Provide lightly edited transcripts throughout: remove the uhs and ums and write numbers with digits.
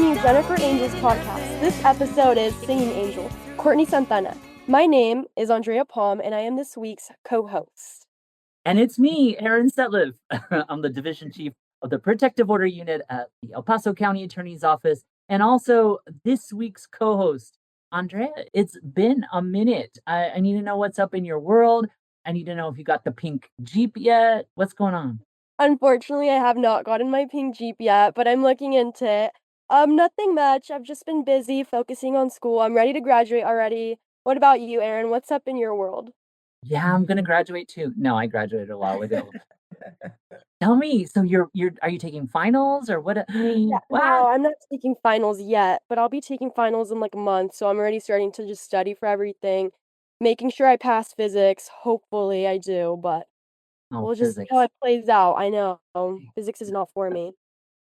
new Jennifer Angels podcast. This episode is Singing Angel, Courtney Santana. My name is Andrea Palm, and I am this week's co-host. And it's me, Aaron Setliff. I'm the division chief of the Protective Order Unit at the El Paso County Attorney's Office, and also this week's co-host, Andrea. It's been a minute. I need to know what's up in your world. I need to know if you got the pink Jeep yet. What's going on? Unfortunately, I have not gotten my pink Jeep yet, but I'm looking into it. Nothing much. I've just been busy focusing on school. I'm ready to graduate already. What about you, Aaron? What's up in your world? Yeah, I'm gonna graduate too. No, I graduated a while ago. Tell me, so are you taking finals or what? Yeah, What? no, I'm not taking finals yet, but I'll be taking finals in like a month, so I'm already starting to just study for everything, making sure I pass physics. Hopefully I do, but Oh, we'll just see how physics. it plays out. I know physics is not for me.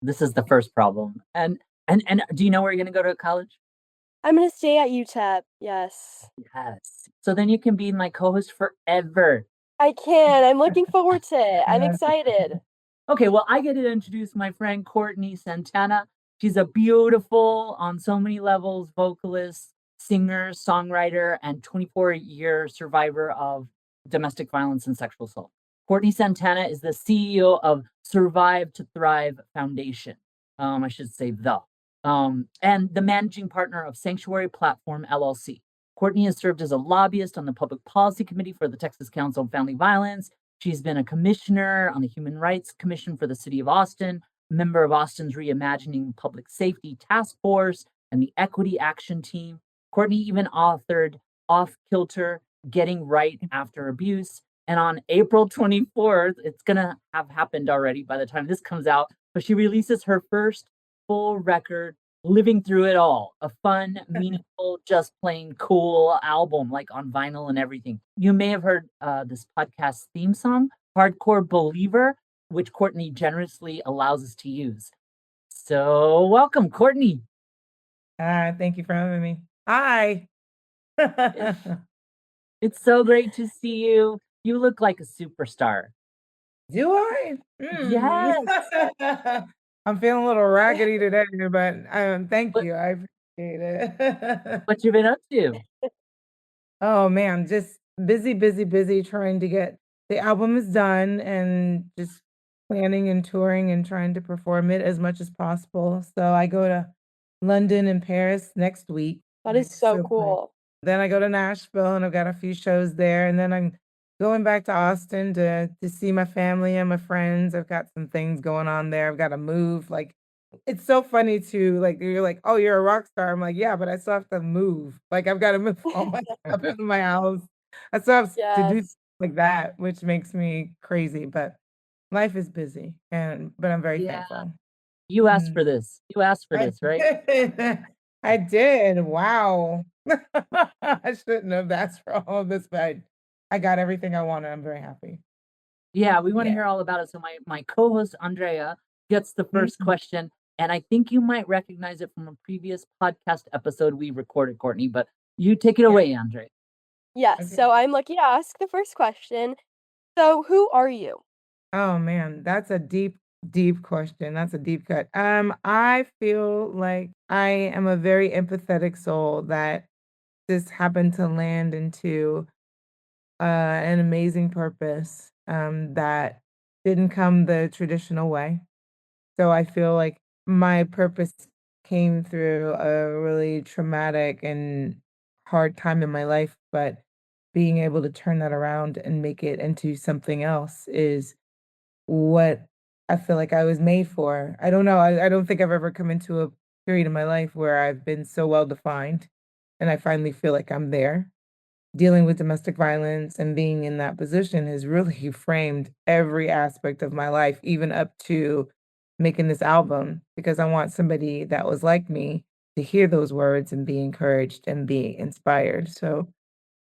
This is the first problem. And do you know where you're gonna go to college? I'm gonna stay at UTEP. Yes, Yes. So then you can be my co-host forever. I can. I'm looking forward to it. I'm excited. Okay, well, I get to introduce my friend Courtney Santana. She's a beautiful, on so many levels, vocalist, singer, songwriter, and 24-year survivor of domestic violence and sexual assault. Courtney Santana is the CEO of Survive to Thrive Foundation. I should say and the managing partner of Sanctuary Platform LLC. Courtney has served as a lobbyist on the Public Policy Committee for the Texas Council on Family Violence. She's been a commissioner on the Human Rights Commission for the City of Austin, a member of Austin's Reimagining Public Safety Task Force and the Equity Action Team. Courtney even authored Off Kilter, Getting Right After Abuse. And on April 24th, it's going to have happened already by the time this comes out, but she releases her first full record, Living Through It All, a fun, meaningful, just plain cool album, like on vinyl and everything. You may have heard this podcast theme song, Hardcore Believer, which Courtney generously allows us to use. So welcome, Courtney. Thank you for having me. Hi. It's so great to see you. You look like a superstar. Do I? Yes. I'm feeling a little raggedy today, but thank What, you. I appreciate it. what you been up to? Oh man, just busy trying to get the album is done and just planning and touring and trying to perform it as much as possible. So I go to London and Paris next week. That is so cool. Then I go to Nashville and I've got a few shows there. And then I'm going back to Austin to see my family and my friends. I've got some things going on there. I've got to move. Like, it's so funny to like, you're like, oh, you're a rock star. I'm like, yeah, but I still have to move. Like, I've got to move all my stuff into my house. I still have to do Yes. like that, which makes me crazy. But life is busy, but I'm very thankful. You asked for this. You asked for this, right? I did. Wow. I shouldn't have asked for all of this, but I got everything I wanted. I'm very happy. Yeah, we want to hear all about it. So my co-host Andrea gets the first question, and I think you might recognize it from a previous podcast episode we recorded, Courtney, but you take it away, Andrea. Yes, Okay. so I'm lucky to ask the first question. So who are you? Oh man, that's a deep question. That's a deep cut. I feel like I am a very empathetic soul that just happened to land into an amazing purpose that didn't come the traditional way. So I feel like my purpose came through a really traumatic and hard time in my life, but being able to turn that around and make it into something else is what I feel like I was made for. I don't know. I don't think I've ever come into a period in my life where I've been so well defined and I finally feel like I'm there. Dealing with domestic violence and being in that position has really framed every aspect of my life, even up to making this album, because I want somebody that was like me to hear those words and be encouraged and be inspired. So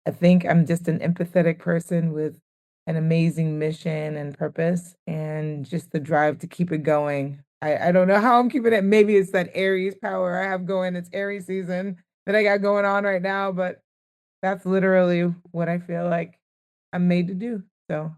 I think I'm just an empathetic person with an amazing mission and purpose and just the drive to keep it going. I don't know how I'm keeping it. Maybe it's that Aries power I have going. It's Aries season that I got going on right now, but that's literally what I feel like I'm made to do. So,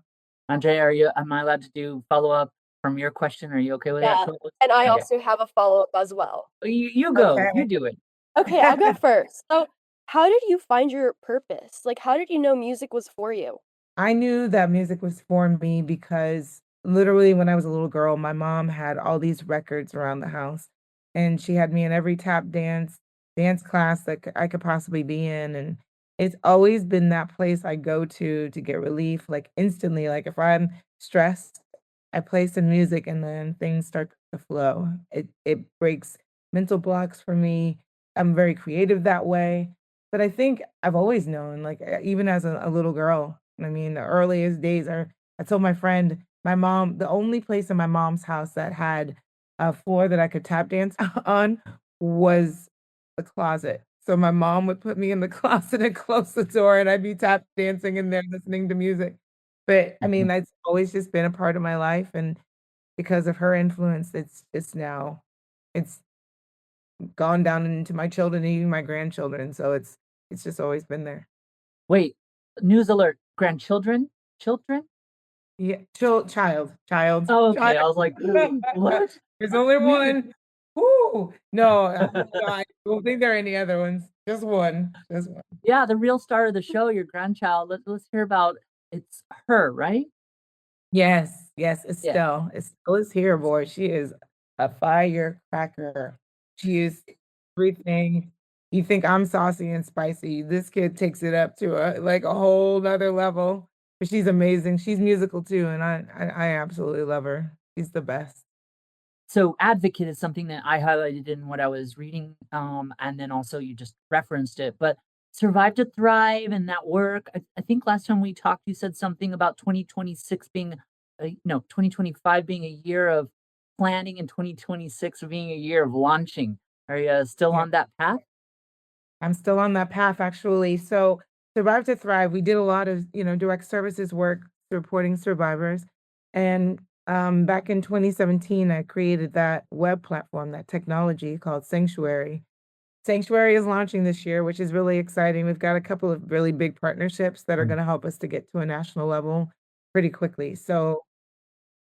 Andrea, am I allowed to do follow-up? from your question? Are you okay with that? Yeah, and I Okay. also have a follow-up as well. You go. You Okay. do it. Okay, I'll go first. So, how did you find your purpose? Like, how did you know music was for you? I knew that music was for me because literally when I was a little girl, my mom had all these records around the house, and she had me in every tap dance class that I could possibly be in, and it's always been that place I go to get relief, like instantly. Like if I'm stressed, I play some music and then things start to flow. It breaks mental blocks for me. I'm very creative that way. But I think I've always known, like, even as a little girl, I mean, the earliest days are I told my friend, my mom the only place in my mom's house that had a floor that I could tap dance on was the closet. So my mom would put me in the closet and close the door, and I'd be tap dancing in there listening to music. But, I mean, Mhm. that's always just been a part of my life, and because of her influence, it's now it's gone down into my children and even my grandchildren, so it's just always been there. Wait, news alert. Grandchildren? Children? Yeah, child, Oh, child. okay. I was like, what? There's only Music. one. Woo! No, no, I don't think there are any other ones. Just one. Yeah, the real star of the show, your grandchild. Let's hear about it's her, right? Yes, yes, Yeah. Estelle. Estelle is here, boy. She is a firecracker. She is everything. You think I'm saucy and spicy. This kid takes it up to a whole nother level. But she's amazing. She's musical too, and I absolutely love her. She's the best. So advocate is something that I highlighted in what I was reading, and then also you just referenced it. But survive to thrive and that work. I think last time we talked, you said something about 2026 being, no, 2025 being a year of planning and 2026 being a year of launching. Are you still Yeah. on that path? I'm still on that path actually. So Survive to Thrive, we did a lot of, direct services work supporting survivors. And back in 2017, I created that web platform, that technology called Sanctuary. Sanctuary is launching this year, which is really exciting. We've got a couple of really big partnerships that are Mm. going to help us to get to a national level pretty quickly. So,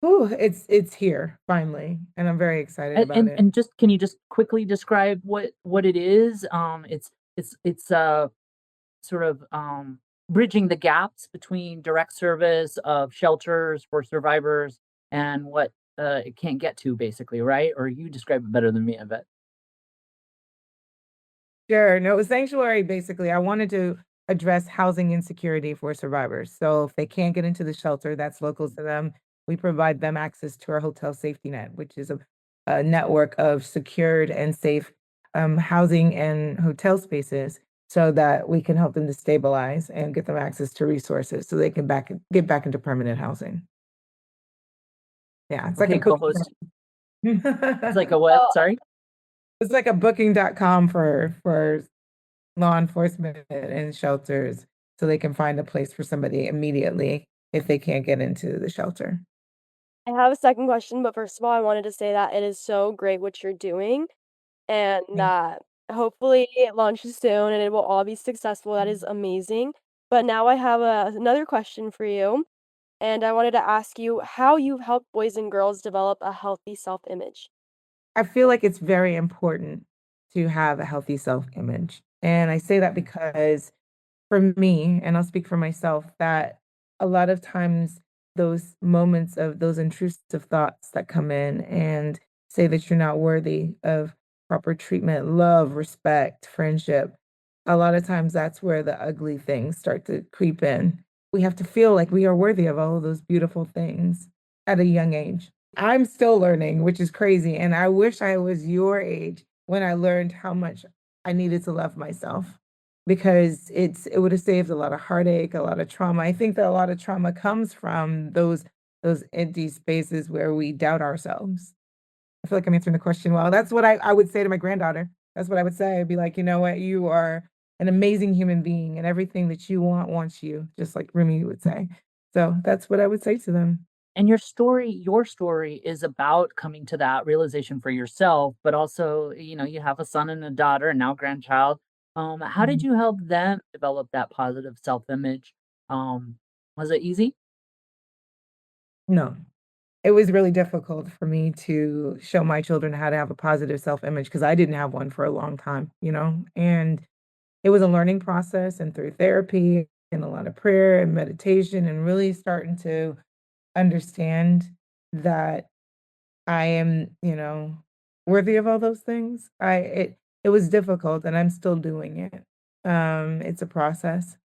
whew, it's here finally, and I'm very excited And about and it. and just can you just quickly describe what it is? It's sort of bridging the gaps between direct service of shelters for survivors and what it can't get to, basically, right? Or you describe it better than me, I bet. Sure. No, Sanctuary, basically, I wanted to address housing insecurity for survivors. So if they can't get into the shelter that's local to them, we provide them access to our hotel safety net, which is a network of secured and safe housing and hotel spaces so that we can help them to stabilize and get them access to resources so they can get back into permanent housing. Yeah, it's like a Okay, booking. co-host. It's like a what? Oh, Sorry. It's like a booking.com for law enforcement and shelters so they can find a place for somebody immediately if they can't get into the shelter. I have a second question, but first of all, I wanted to say that it is so great what you're doing and Thank that hopefully it launches soon and it will all be successful. That is amazing. But now I have another question for you, and I wanted to ask you how you've helped boys and girls develop a healthy self-image. I feel like it's very important to have a healthy self-image, and I say that because for me, and I'll speak for myself, that a lot of times those moments of those intrusive thoughts that come in and say that you're not worthy of proper treatment, love, respect, friendship, a lot of times that's where the ugly things start to creep in. We have to feel like we are worthy of all of those beautiful things at a young age. I'm still learning, which is crazy. And I wish I was your age when I learned how much I needed to love myself because it would have saved a lot of heartache, a lot of trauma. I think that a lot of trauma comes from those empty spaces where we doubt ourselves. I feel like I'm answering the question well. That's what I would say to my granddaughter. That's what I would say. I'd be like, you know what, you are an amazing human being, and everything that you want wants you, just like Rumi would say. So that's what I would say to them. And your story is about coming to that realization for yourself, but also, you have a son and a daughter and now grandchild. How did Mhm. you help them develop that positive self-image? Was it easy? No. it was really difficult for me to show my children how to have a positive self-image because I didn't have one for a long time, you know? And it was a learning process and through therapy and a lot of prayer and meditation and really starting to understand that I am, worthy of all those things. It was difficult and I'm still doing it. It's a process,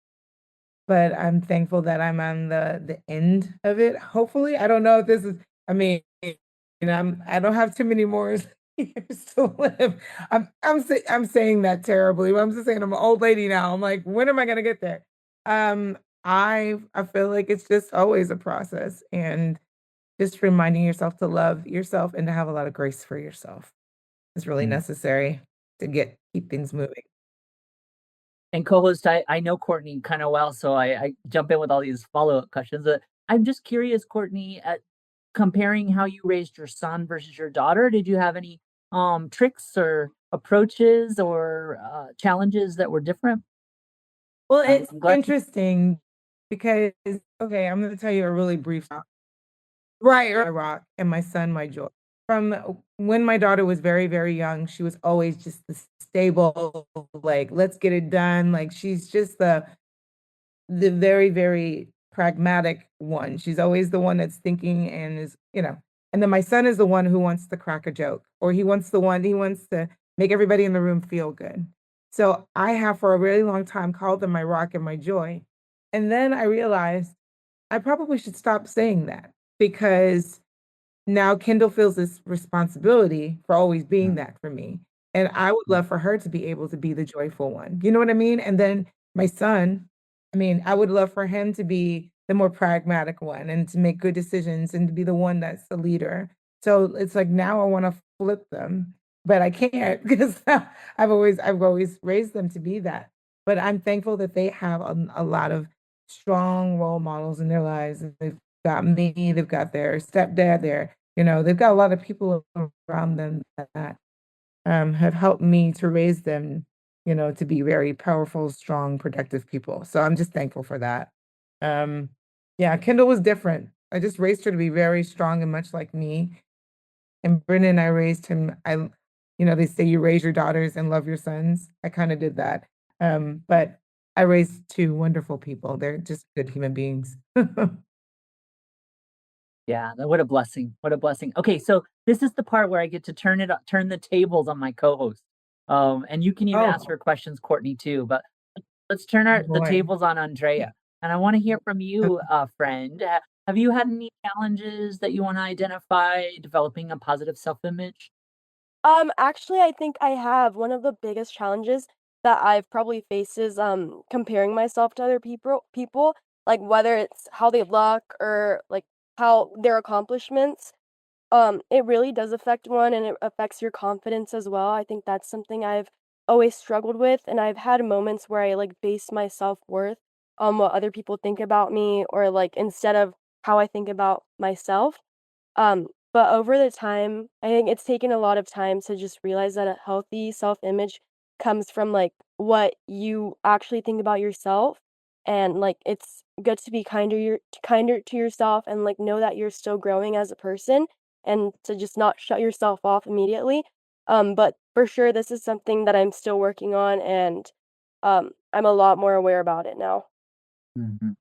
but I'm thankful that I'm on the end of it. Hopefully, I don't know if this is I mean, I don't have too many more years to live. I'm saying that terribly, but I'm just saying I'm an old lady now. I'm like, when am I gonna get there? Um, I feel like it's just always a process and just reminding yourself to love yourself and to have a lot of grace for yourself is really Mm. necessary to keep things moving. And co-host, I know Courtney kind of well, so I jump in with all these follow-up questions. I'm just curious, Courtney, at comparing how you raised your son versus your daughter, did you have any tricks or approaches or challenges that were different? Well, it's I'm glad to. interesting because okay, I'm gonna tell you a really brief right, rock and my son, my joy. From when my daughter was very, very young, she was always just the stable, like, let's get it done. Like she's just the very, very pragmatic one. She's always the one that's thinking and and then my son is the one who wants to crack a joke or he wants to make everybody in the room feel good. So I have for a really long time called them my rock and my joy. And then I realized I probably should stop saying that because now Kendall feels this responsibility for always being Mm, that for me, and I would mm, love for her to be able to be the joyful one, you know what I mean? And then my son, I mean, I would love for him to be the more pragmatic one and to make good decisions and to be the one that's the leader. So it's like now I wanna flip them, but I can't because I've always raised them to be that. But I'm thankful that they have a lot of strong role models in their lives. They've got me, they've got their stepdad, they've got a lot of people around them that have helped me to raise them, to be very powerful, strong, productive people. So I'm just thankful for that. Um, yeah, Kendall was different. I just raised her to be very strong and much like me. And Brennan, I raised him. They say you raise your daughters and love your sons. I kind of did that. But I raised two wonderful people. They're just good human beings. yeah, what a blessing. What a blessing. Okay, so this is the part where I get to turn the tables on my co-host. And you can even ask Oh, her questions, Courtney, too. But let's turn the boy. tables on Andrea. And I want to hear from you, friend. Have you had any challenges that you want to identify developing a positive self-image? Actually, I think I have. One of the biggest challenges that I've probably faced is comparing myself to other people, like whether it's how they look or like how their accomplishments. It really does affect one and it affects your confidence as well. I think that's something I've always struggled with, and I've had moments where I like base my self-worth on what other people think about me or like instead of how I think about myself. But over the time, I think it's taken a lot of time to just realize that a healthy self-image comes from like what you actually think about yourself. And like it's good to be kinder to yourself and like know that you're still growing as a person and to just not shut yourself off immediately. But for sure this is something that I'm still working on and I'm a lot more aware about it now. Mhm.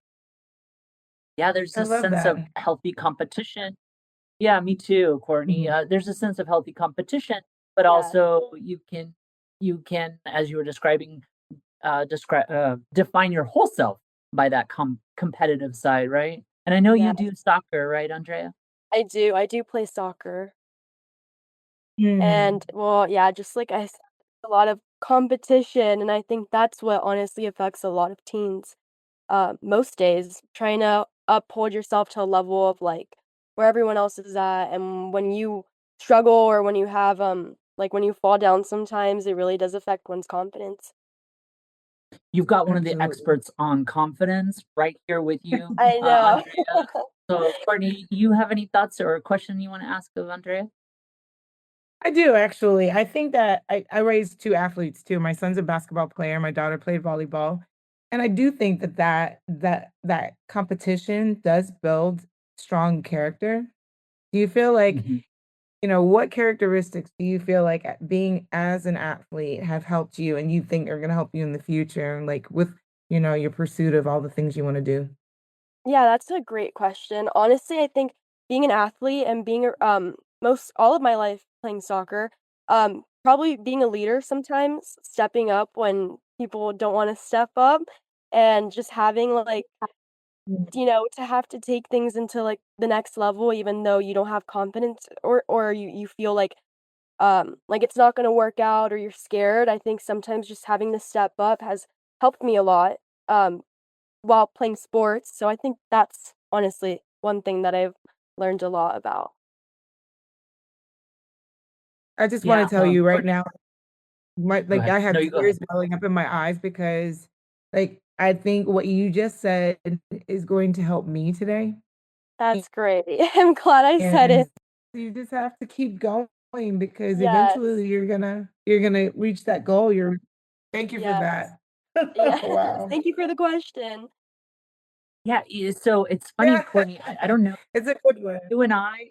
Yeah, there's I this love sense of that. healthy competition. Yeah, me too, Courtney. Mhm. There's a sense of healthy competition, but Yeah. also you can, as you were describing, define your whole self by that competitive side, right? And I know you Yeah. do soccer, right, Andrea? I do. I do play soccer. Mm. And, well, yeah, just like I said, a lot of competition, and I think that's what honestly affects a lot of teens, most days, trying to uphold yourself to a level of, like, where everyone else is at, and when you struggle or when you have, like, when you fall down sometimes, it really does affect one's confidence. You've got one of the Absolutely. experts on confidence right here with you, I know. Andrea. So, Courtney, you have any thoughts or a question you want to ask of Andrea? I do actually. I think that I raised 2 athletes too. My son's a basketball player, my daughter played volleyball. And I do think that competition does build strong character. Do you feel like, Mhm. what characteristics do you feel like being as an athlete have helped you and you think are going to help you in the future, like with, your pursuit of all the things you want to do? Yeah, that's a great question. Honestly, I think being an athlete and being most all of my life playing soccer, probably being a leader sometimes, stepping up when people don't want to step up, and just having like, to have to take things into like the next level even though you don't have confidence or you feel like it's not going to work out or you're scared. I think sometimes just having to step up has helped me a lot. Um while playing sports, so I think that's honestly one thing that I've learned a lot about. I just want Yeah, to tell you right Courtney, now, go I ahead. No, have you go tears ahead. welling up in my eyes because, like, I think what you just said is going to help me today. That's great. I'm glad I said it. And you just have to keep going because Yes. eventually you're gonna reach that goal. Thank you for Yes. that. Yes. Wow. Thank you for the question. Yeah, so it's funny, Yeah. Courtney, I don't know, It's a good one. you and I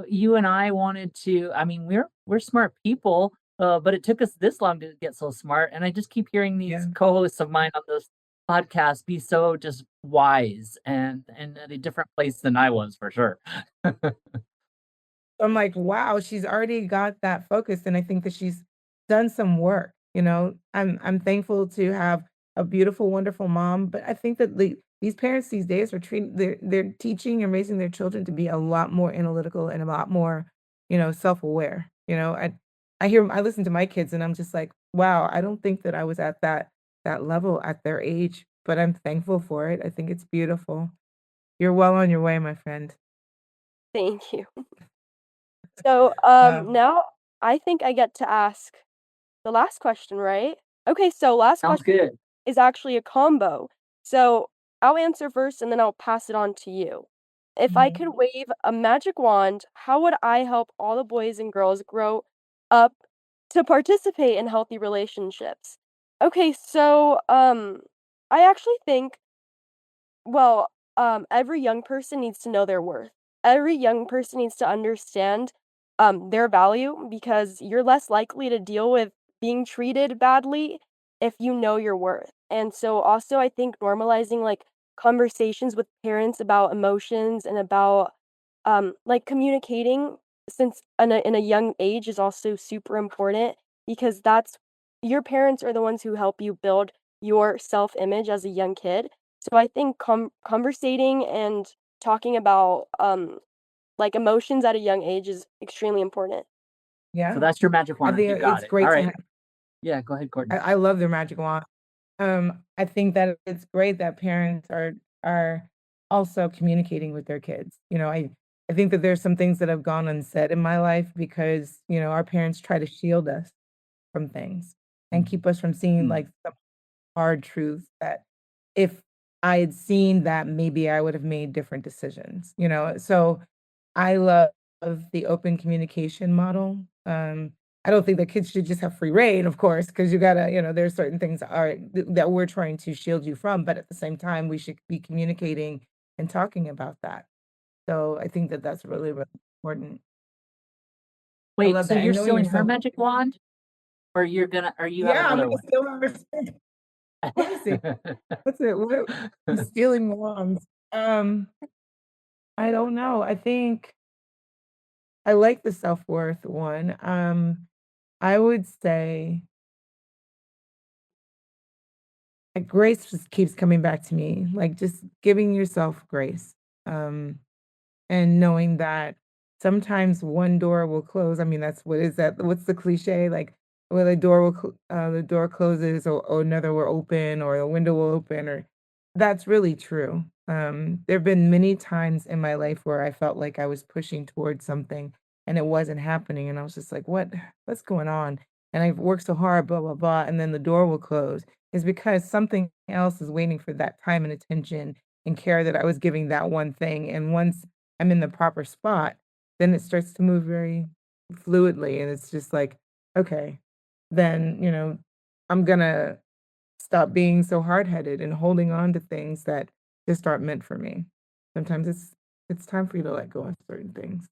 you and I wanted to, I mean, we're smart people, but it took us this long to get so smart, and I just keep hearing these Yeah. co-hosts of mine on this podcast be so just wise and at a different place than I was for sure. I'm like, wow, she's already got that focus, and I think that she's done some work, I'm thankful to have a beautiful, wonderful mom, but I think that these parents these days are treating they're teaching and raising their children to be a lot more analytical and a lot more, self-aware. I listen to my kids and I'm just like, wow, I don't think that I was at that level at their age, but I'm thankful for it. I think it's beautiful. You're well on your way, my friend. Thank you. So, Um, now I think I get to ask the last question, right? Okay, so last Sounds question good. is actually a combo. So, I'll answer first and then I'll pass it on to you. If I mhm. could wave a magic wand, how would I help all the boys and girls grow up to participate in healthy relationships? Okay, so I actually think well, every young person needs to know their worth. Every young person needs to understand, their value because you're less likely to deal with being treated badly if you know your worth. And so also I think normalizing like conversations with parents about emotions and about like communicating since in a young age is also super important because that's your parents are the ones who help you build your self-image as a young kid. So I think conversating and talking about, like, emotions at a young age is extremely important. So Yeah. that's your magic I wand. think You got it's it. All great to right. have Yeah, go ahead, Courtney. I love their magic wand. I think that it's great that parents are also communicating with their kids. I think that there's some things that have gone unsaid in my life because, our parents try to shield us from things and keep us from seeing Mhm. like some hard truths that if I had seen that, maybe I would have made different decisions. So I love the open communication model. I don't think that kids should just have free reign, of course, because you gotta, there's certain things that we're trying to shield you from, but at the same time, we should be communicating and talking about that. So I think that that's really, really important. I Wait, love so that, you're and knowing stealing her yourself. magic wand, or or you have Yeah, I'm another gonna one? steal her. Let me see. What's it? What? I'm stealing wands. Um, I don't know. I think I like the self-worth one. I would say grace just keeps coming back to me, like just giving yourself grace. Um, and knowing that sometimes one door will close. I mean, that's what is that? What's the cliche? Like, well, the door closes, or another will open, or the window will open, or that's really true. There have been many times in my life where I felt like I was pushing towards something and it wasn't happening, and I was just like, what's going on? And I've worked so hard, blah blah blah, and then the door will close. Is because something else is waiting for that time and attention and care that I was giving that one thing. And once I'm in the proper spot, then it starts to move very fluidly, and it's just like, okay, then, I'm gonna stop being so hard-headed and holding on to things that just aren't meant for me. Sometimes it's time for you to let go of certain things.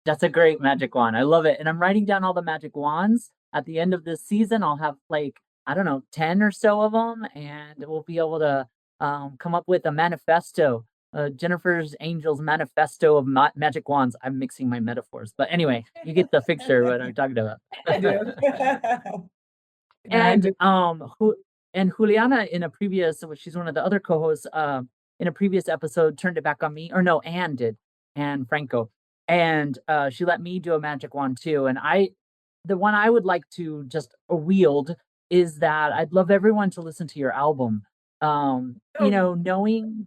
That's a great magic wand. I love it. And I'm writing down all the magic wands. At the end of this season, I'll have like, I don't know, 10 or so of them, and we'll be able to come up with a manifesto, Jennifer's Angels manifesto of magic wands. I'm mixing my metaphors. But anyway, you get the picture what I'm talking about. I do. I And do. Juliana in a previous, she's one of the other co-hosts, in a previous episode turned it back on me, or no, Anne did, Anne Franco, and she let me do a magic wand too. And the one I would like to just wield is that I'd love everyone to listen to your album. Knowing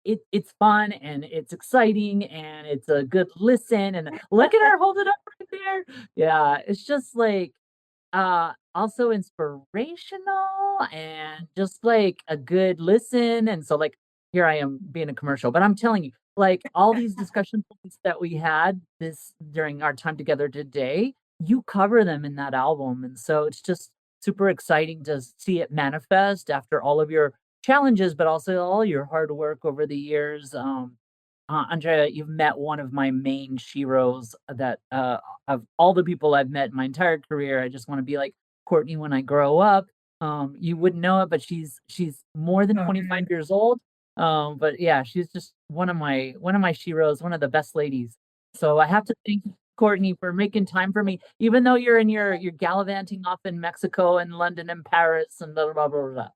it's fun and it's exciting and it's a good listen. And look at her hold it up right there. Yeah, it's just like also inspirational and just like a good listen. And so like here I am being a commercial, but I'm telling you, like all these discussion points that we had this during our time together today, you cover them in that album. And so it's just super exciting to see it manifest after all of your challenges, but also all your hard work over the years. Andrea, you've met one of my main sheroes that of all the people I've met in my entire career. I just want to be like Courtney when I grow up. You wouldn't know it, but she's more than 25 years old. But yeah, she's just one of my sheroes, one of the best ladies. So I have to thank Courtney for making time for me, even though you're in your gallivanting off in Mexico and London and Paris and blah blah blah blah.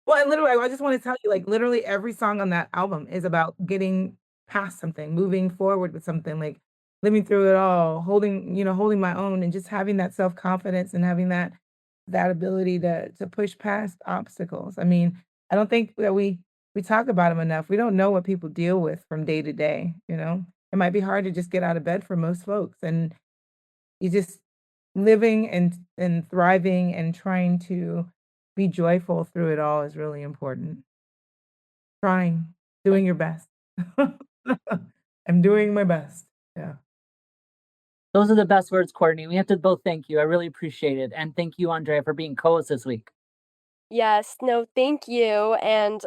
Well, and literally, I just want to tell you, like, literally every song on that album is about getting past something, moving forward with something, like living through it all, holding my own, and just having that self-confidence and having that ability to push past obstacles. I mean, I don't think that we talk about them enough. We don't know what people deal with from day to day, you know? It might be hard to just get out of bed for most folks, and you just living and thriving and trying to be joyful through it all is really important. Trying, doing your best. I'm doing my best. Yeah. Those are the best words, Courtney. We have to both thank you. I really appreciate it. And thank you, Andrea, for being co-host this week. Yes, no, thank you. And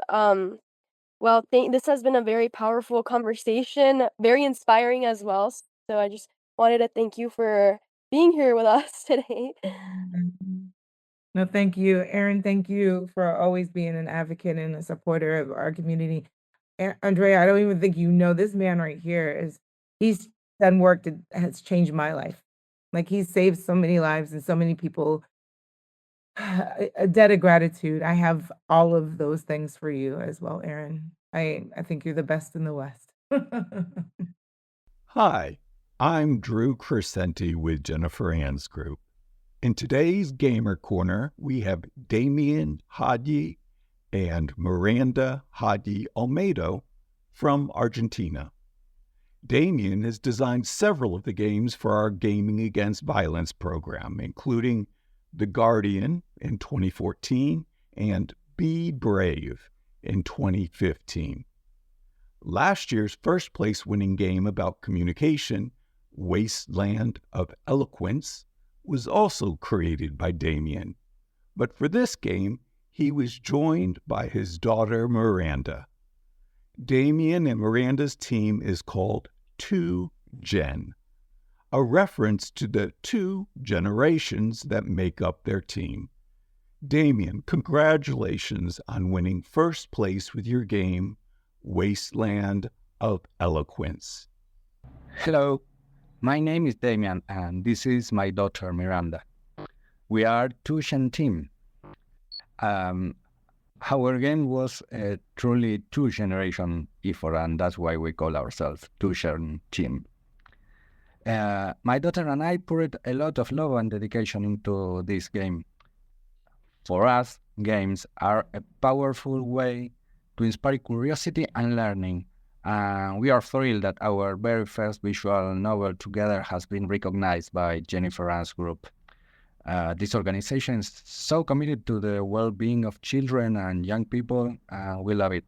well, this has been a very powerful conversation, very inspiring as well. So I just wanted to thank you for being here with us today. Mhm. No, thank you. Erin, thank you for always being an advocate and a supporter of our community. Andrea, I don't even think you know this man right here he's done work that has changed my life. Like he's saved so many lives and so many people. A debt of gratitude. I have all of those things for you as well, Erin. I think you're the best in the West. Hi, I'm Drew Crecente with Jennifer Ann's group. In today's Gamer Corner, we have Damian Hadyi and Miranda Hadyi Olmedo from Argentina. Damian has designed several of the games for our Gaming Against Violence program, including The Guardian in 2014 and Be Brave in 2015. Last year's first place winning game about communication, Wasteland of Eloquence, was also created by Damian. But for this game, he was joined by his daughter Miranda. Damian and Miranda's team is called Two-Gen, a reference to the two generations that make up their team. Damian, congratulations on winning first place with your game, Wasteland of Eloquence. Hello, my name is Damian and this is my daughter Miranda. We are two-gen team. Our game was a truly two-generation effort and that's why we call ourselves two-gen team. My daughter and I put a lot of love and dedication into this game. For us, games are a powerful way to inspire curiosity and learning. We are thrilled that our very first visual novel together has been recognized by Jennifer Ann's group. This organization is so committed to the well-being of children and young people, and we love it.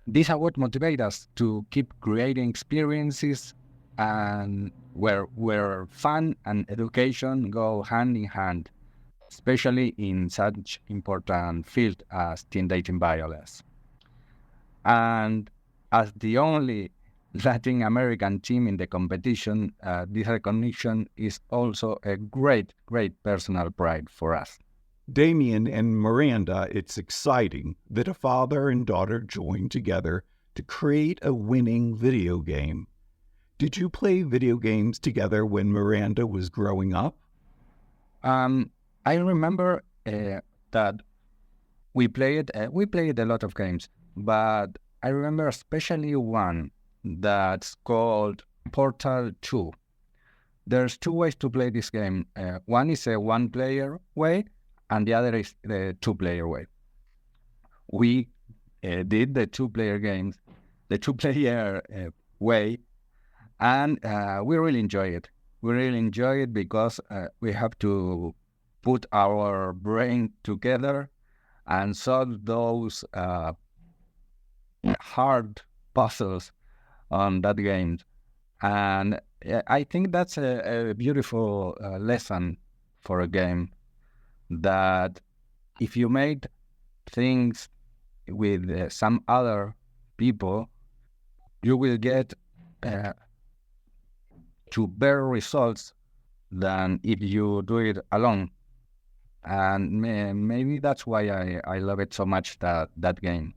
This award motivates us to keep creating experiences and where fun and education go hand in hand, especially in such important field as teen dating violence. And as the only Latin American team in the competition, this recognition is also a great, great personal pride for us. Damian and Miranda, it's exciting that a father and daughter joined together to create a winning video game. Did you play video games together when Miranda was growing up? I remember that we played a lot of games, but I remember especially one that's called Portal 2. There's two ways to play this game. One is a one-player way, and the other is the two-player way. We did the two-player games, the two-player way, and we really enjoy it. We really enjoy it because we have to put our brain together and solve those hard puzzles on that game. And I think that's a beautiful lesson for a game, that if you make things with some other people, you will get to better results than if you do it alone. And maybe that's why I love it so much, that game.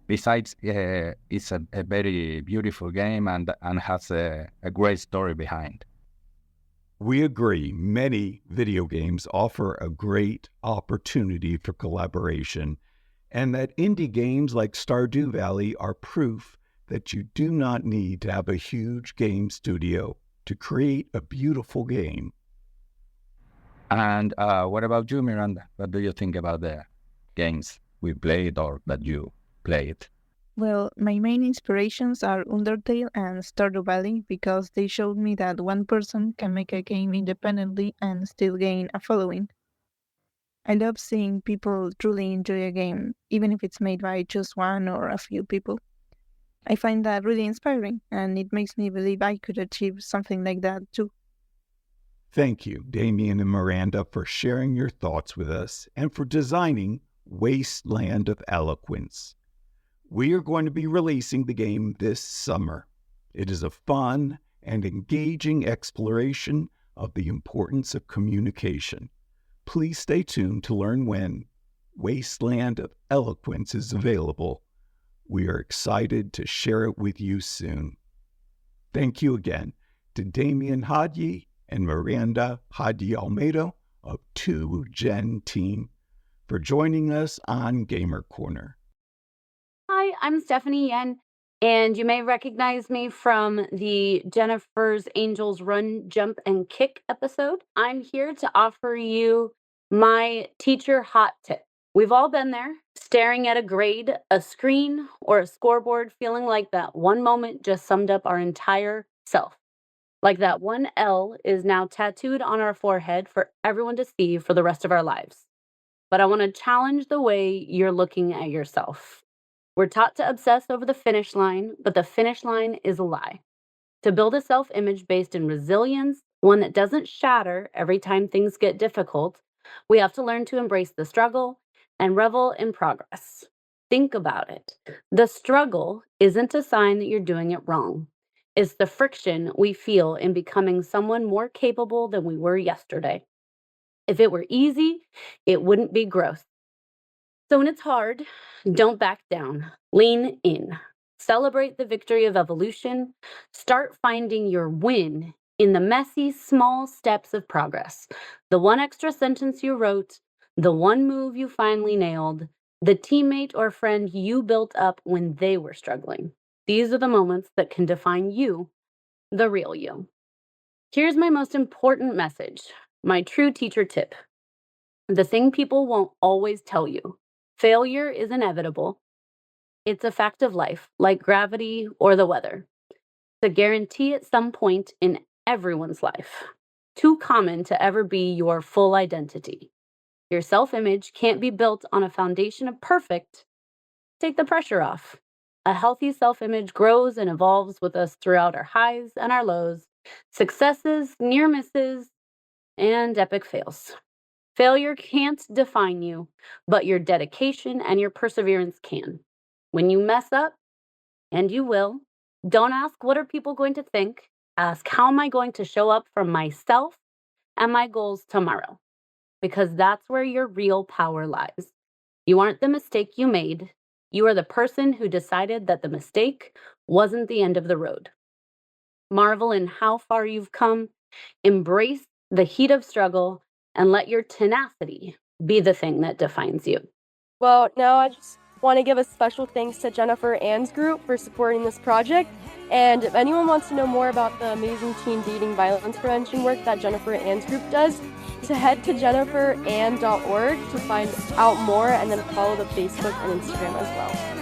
Besides, it's a very beautiful game and has a great story behind. We agree. Many video games offer a great opportunity for collaboration, and that indie games like Stardew Valley are proof that you do not need to have a huge game studio to create a beautiful game. And what about you, Miranda? What do you think about the games we played or that you played? Well, my main inspirations are Undertale and Stardew Valley because they showed me that one person can make a game independently and still gain a following. I love seeing people truly enjoy a game, even if it's made by just one or a few people. I find that really inspiring, and it makes me believe I could achieve something like that too. Thank you, Damian and Miranda, for sharing your thoughts with us and for designing Wasteland of Eloquence. We are going to be releasing the game this summer. It is a fun and engaging exploration of the importance of communication. Please stay tuned to learn when Wasteland of Eloquence is available. We are excited to share it with you soon. Thank you again to Damian Hadyi and Miranda Hadyi Olmedo of 2Gen Team for joining us on Gamer Corner. Hi, I'm Stephanie Yuen, and you may recognize me from the Jennifer's Angels Run, Jump, and Kick episode. I'm here to offer you my teacher hot tip. We've all been there, staring at a grade, a screen, or a scoreboard, feeling like that one moment just summed up our entire self. Like that one L is now tattooed on our forehead for everyone to see for the rest of our lives. But I want to challenge the way you're looking at yourself. We're taught to obsess over the finish line, but the finish line is a lie. To build a self-image based in resilience, one that doesn't shatter every time things get difficult, we have to learn to embrace the struggle and revel in progress. Think about it. The struggle isn't a sign that you're doing it wrong. It's the friction we feel in becoming someone more capable than we were yesterday. If it were easy, it wouldn't be growth. So when it's hard, don't back down. Lean in. Celebrate the victory of evolution. Start finding your win in the messy, small steps of progress. The one extra sentence you wrote, the one move you finally nailed, the teammate or friend you built up when they were struggling. These are the moments that can define you, the real you. Here's my most important message, my true teacher tip. The thing people won't always tell you. Failure is inevitable. It's a fact of life, like gravity or the weather. It's a guarantee at some point in everyone's life. Too common to ever be your full identity. Your self-image can't be built on a foundation of perfect. Take the pressure off. A healthy self-image grows and evolves with us throughout our highs and our lows, successes, near misses, and epic fails. Failure can't define you, but your dedication and your perseverance can. When you mess up, and you will, Don't ask, what are people going to think? Ask, how am I going to show up for myself and my goals tomorrow? Because that's where your real power lies. You aren't the mistake you made. You are the person who decided that the mistake wasn't the end of the road. Marvel in how far you've come. Embrace the heat of struggle and let your tenacity be the thing that defines you. Well, now I just want to give a special thanks to Jennifer Ann's group for supporting this project. And if anyone wants to know more about the amazing teen dating violence prevention work that Jennifer Ann's group does, to head to jenniferann.org to find out more, and then follow the Facebook and Instagram as well.